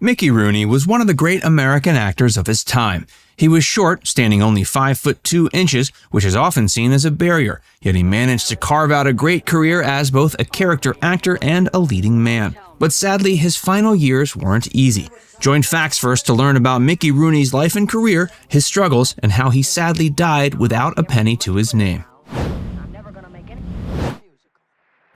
Mickey Rooney was one of the great American actors of his time. He was short, standing only 5 foot 2 inches, which is often seen as a barrier, yet he managed to carve out a great career as both a character actor and a leading man. But sadly, his final years weren't easy. Join Facts First to learn about Mickey Rooney's life and career, his struggles, and how he sadly died without a penny to his name.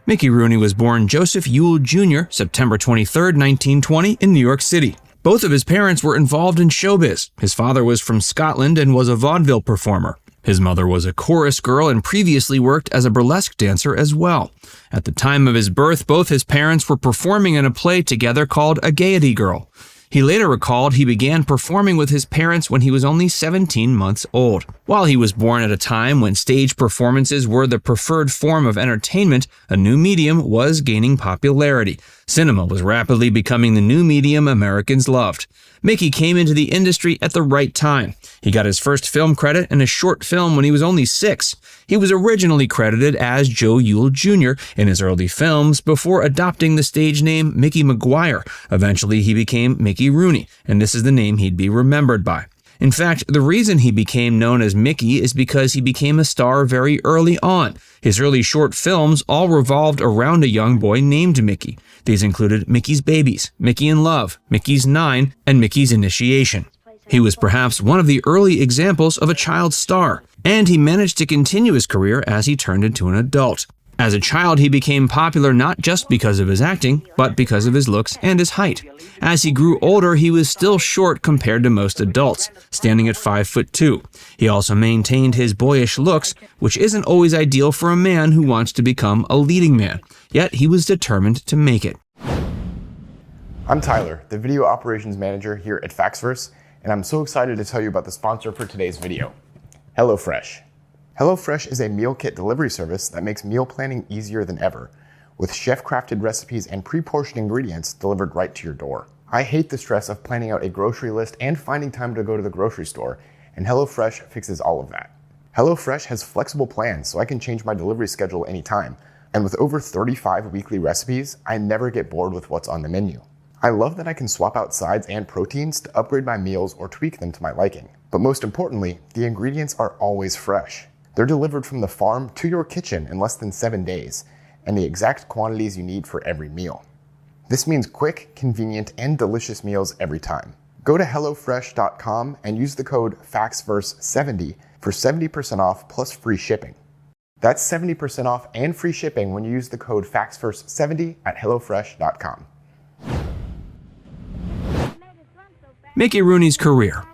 Mickey Rooney was born Joseph Yule Jr. September 23, 1920, in New York City. Both of his parents were involved in showbiz. His father was from Scotland and was a vaudeville performer. His mother was a chorus girl and previously worked as a burlesque dancer as well. At the time of his birth, both his parents were performing in a play together called A Gaiety Girl. He later recalled he began performing with his parents when he was only 17 months old. While he was born at a time when stage performances were the preferred form of entertainment, a new medium was gaining popularity. Cinema was rapidly becoming the new medium Americans loved. Mickey came into the industry at the right time. He got his first film credit in a short film when he was only 6. He was originally credited as Joe Yule Jr. in his early films before adopting the stage name Mickey McGuire. Eventually, he became Mickey Rooney, and this is the name he'd be remembered by. In fact, the reason he became known as Mickey is because he became a star very early on. His early short films all revolved around a young boy named Mickey. These included Mickey's Babies, Mickey in Love, Mickey's 9, and Mickey's Initiation. He was perhaps one of the early examples of a child star, and he managed to continue his career as he turned into an adult. As a child, he became popular not just because of his acting, but because of his looks and his height. As he grew older, he was still short compared to most adults, standing at 5 foot 2. He also maintained his boyish looks, which isn't always ideal for a man who wants to become a leading man. Yet he was determined to make it. I'm Tyler, the Video Operations Manager here at FactsVerse, and I'm so excited to tell you about the sponsor for today's video, HelloFresh. HelloFresh is a meal kit delivery service that makes meal planning easier than ever, with chef-crafted recipes and pre-portioned ingredients delivered right to your door. I hate the stress of planning out a grocery list and finding time to go to the grocery store, and HelloFresh fixes all of that. HelloFresh has flexible plans so I can change my delivery schedule anytime, and with over 35 weekly recipes, I never get bored with what's on the menu. I love that I can swap out sides and proteins to upgrade my meals or tweak them to my liking. But most importantly, the ingredients are always fresh. They're delivered from the farm to your kitchen in less than 7 days, and the exact quantities you need for every meal. This means quick, convenient, and delicious meals every time. Go to HelloFresh.com and use the code FACTSVERSE70 for 70% off plus free shipping. That's 70% off and free shipping when you use the code FACTSVERSE70 at HelloFresh.com. Mickey Rooney's career.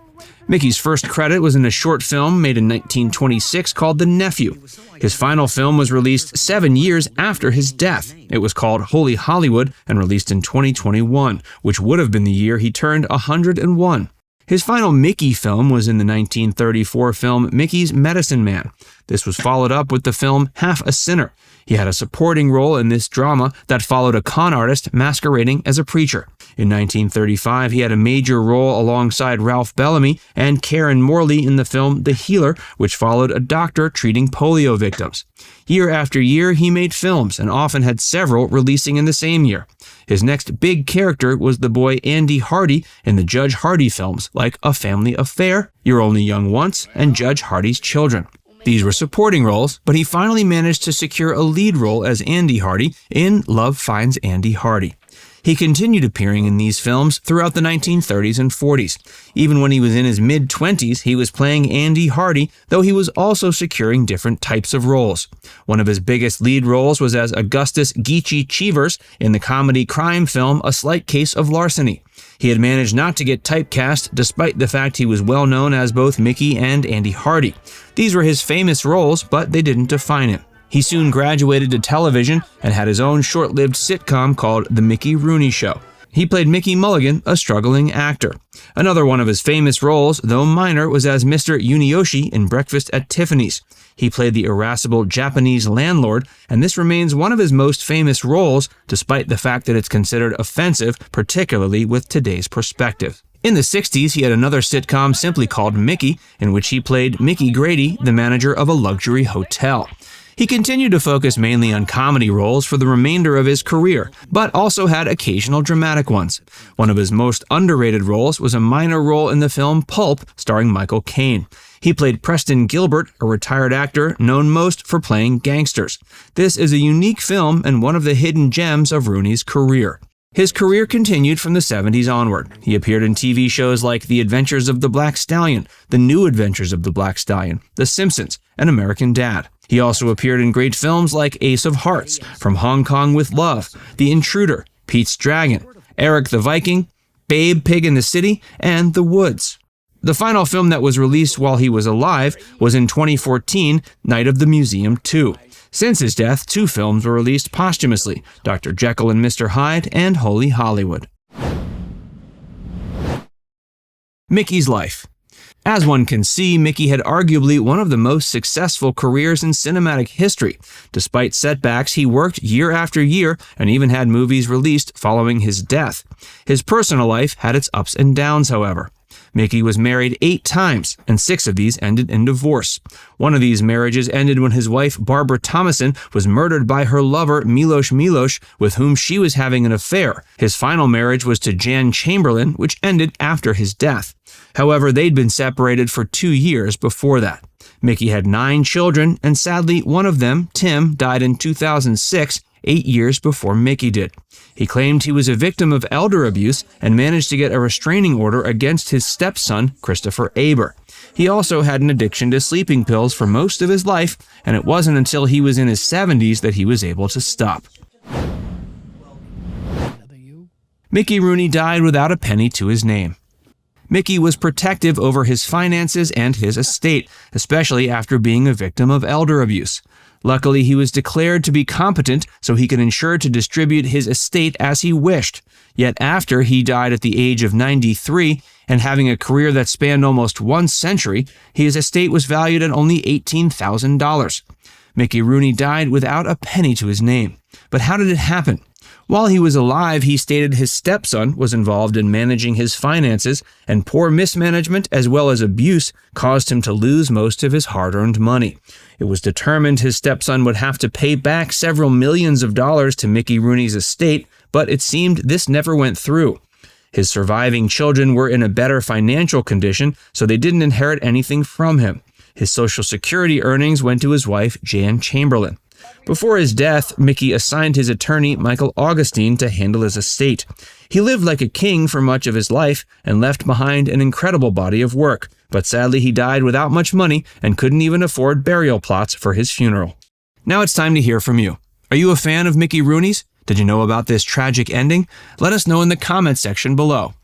Mickey's first credit was in a short film made in 1926 called The Nephew. His final film was released 7 years after his death. It was called Holy Hollywood and released in 2021, which would have been the year he turned 101. His final Mickey film was in the 1934 film Mickey's Medicine Man. This was followed up with the film Half a Sinner. He had a supporting role in this drama that followed a con artist masquerading as a preacher. In 1935, he had a major role alongside Ralph Bellamy and Karen Morley in the film The Healer, which followed a doctor treating polio victims. Year after year, he made films and often had several releasing in the same year. His next big character was the boy Andy Hardy in the Judge Hardy films like A Family Affair, You're Only Young Once, and Judge Hardy's Children. These were supporting roles, but he finally managed to secure a lead role as Andy Hardy in Love Finds Andy Hardy. He continued appearing in these films throughout the 1930s and 40s. Even when he was in his mid-20s, he was playing Andy Hardy, though he was also securing different types of roles. One of his biggest lead roles was as Augustus Geechee Cheevers in the comedy crime film A Slight Case of Larceny. He had managed not to get typecast despite the fact he was well known as both Mickey and Andy Hardy. These were his famous roles, but they didn't define him. He soon graduated to television and had his own short-lived sitcom called The Mickey Rooney Show. He played Mickey Mulligan, a struggling actor. Another one of his famous roles, though minor, was as Mr. Yunioshi in Breakfast at Tiffany's. He played the irascible Japanese landlord, and this remains one of his most famous roles, despite the fact that it's considered offensive, particularly with today's perspective. In the 60s, he had another sitcom simply called Mickey, in which he played Mickey Grady, the manager of a luxury hotel. He continued to focus mainly on comedy roles for the remainder of his career, but also had occasional dramatic ones. One of his most underrated roles was a minor role in the film Pulp, starring Michael Caine. He played Preston Gilbert, a retired actor known most for playing gangsters. This is a unique film and one of the hidden gems of Rooney's career. His career continued from the 70s onward. He appeared in TV shows like The Adventures of the Black Stallion, The New Adventures of the Black Stallion, The Simpsons, and American Dad. He also appeared in great films like Ace of Hearts, From Hong Kong with Love, The Intruder, Pete's Dragon, Eric the Viking, Babe, Pig in the City, and The Woods. The final film that was released while he was alive was in 2014, Night of the Museum 2. Since his death, 2 films were released posthumously, Dr. Jekyll and Mr. Hyde and Holy Hollywood. Mickey's life. As one can see, Mickey had arguably one of the most successful careers in cinematic history. Despite setbacks, he worked year after year and even had movies released following his death. His personal life had its ups and downs, however. Mickey was married 8 times, and 6 of these ended in divorce. One of these marriages ended when his wife, Barbara Thomason, was murdered by her lover, Milos, with whom she was having an affair. His final marriage was to Jan Chamberlain, which ended after his death. However, they'd been separated for 2 years before that. Mickey had 9 children, and sadly, one of them, Tim, died in 2006, 8 years before Mickey did. He claimed he was a victim of elder abuse and managed to get a restraining order against his stepson, Christopher Aber. He also had an addiction to sleeping pills for most of his life, and it wasn't until he was in his 70s that he was able to stop. Mickey Rooney died without a penny to his name. Mickey was protective over his finances and his estate, especially after being a victim of elder abuse. Luckily, he was declared to be competent so he could ensure to distribute his estate as he wished. Yet after he died at the age of 93 and having a career that spanned almost 1 century, his estate was valued at only $18,000. Mickey Rooney died without a penny to his name. But how did it happen? While he was alive, he stated his stepson was involved in managing his finances, and poor mismanagement as well as abuse caused him to lose most of his hard-earned money. It was determined his stepson would have to pay back several millions of dollars to Mickey Rooney's estate, but it seemed this never went through. His surviving children were in a better financial condition, so they didn't inherit anything from him. His Social Security earnings went to his wife, Jan Chamberlain. Before his death, Mickey assigned his attorney, Michael Augustine, to handle his estate. He lived like a king for much of his life and left behind an incredible body of work, but sadly he died without much money and couldn't even afford burial plots for his funeral. Now it's time to hear from you. Are you a fan of Mickey Rooney's? Did you know about this tragic ending? Let us know in the comments section below.